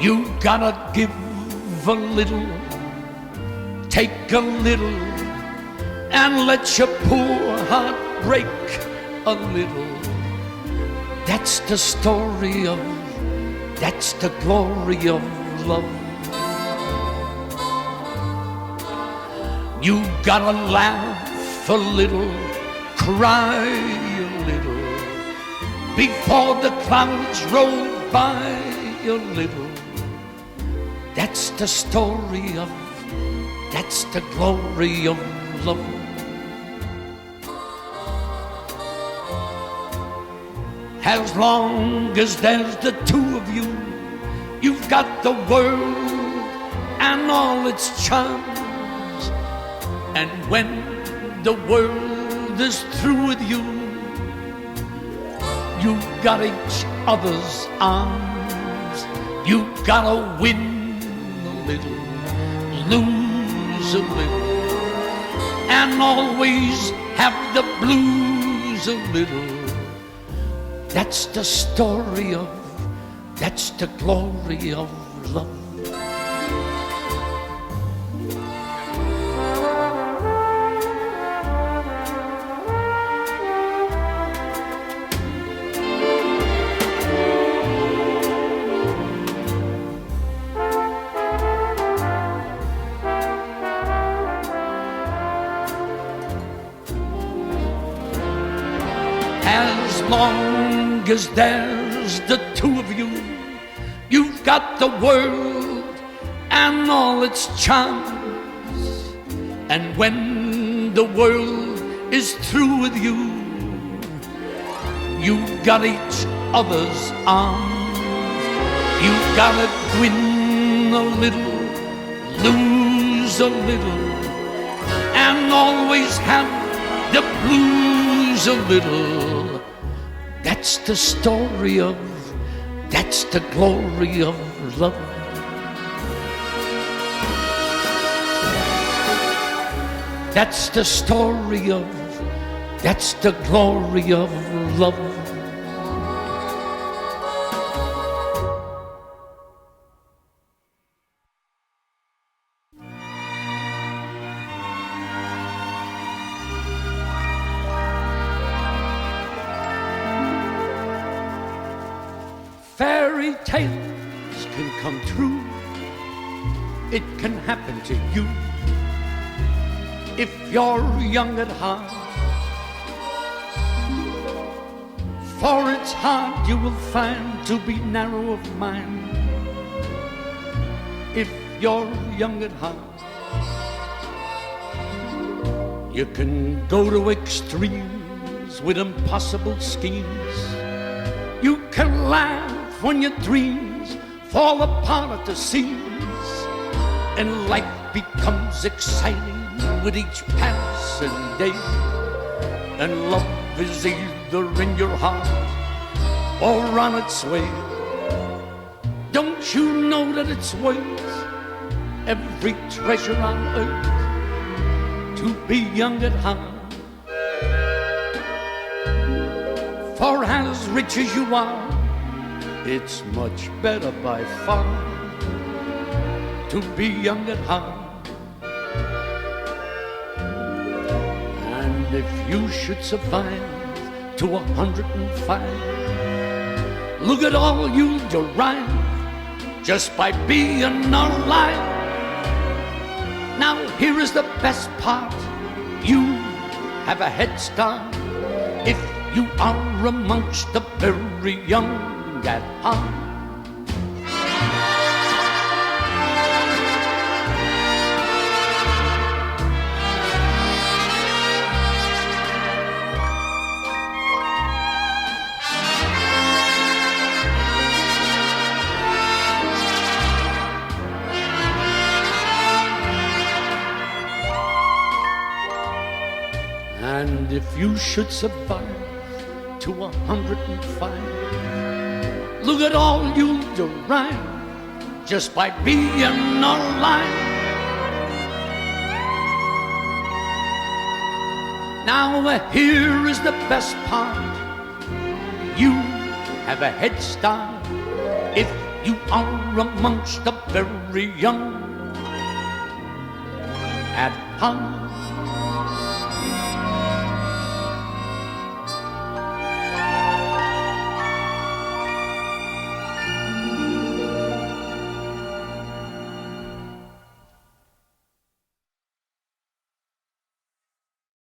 You gotta give a little, take a little, and let your poor heart break a little. That's the story of, that's the glory of love. You gotta laugh a little, cry a little, before the clouds roll by a little. That's the story of, that's the glory of love. As long as there's the two of you, you've got the world and all its charms. And when the world is through with you, you got each other's arms. You gotta win a little, lose a little, and always have the blues a little. That's the story of, that's the glory of love. As long as there's the two of you, you've got the world and all its charms. And when the world is through with you, you've got each other's arms. You've gotta win a little, lose a little, and always have the blues a little. That's the story of, that's the glory of love. That's the story of, that's the glory of love. Fairy tales can come true. It can happen to you if you're young at heart. For it's hard, you will find, to be narrow of mind if you're young at heart. You can go to extremes with impossible schemes. You can laugh when your dreams fall apart at the seams, and life becomes exciting with each passing day. And love is either in your heart or on its way. Don't you know that it's worth every treasure on earth to be young at heart? For as rich as you are, it's much better by far to be young at heart. And if you should survive to 105, look at all you'll derive just by being alive. Now here is the best part, you have a head start if you are amongst the very young at heart. And if you should survive to 105, look at all you'll derive just by being alive. Now here is the best part, you have a head start if You are amongst the very young. At heart,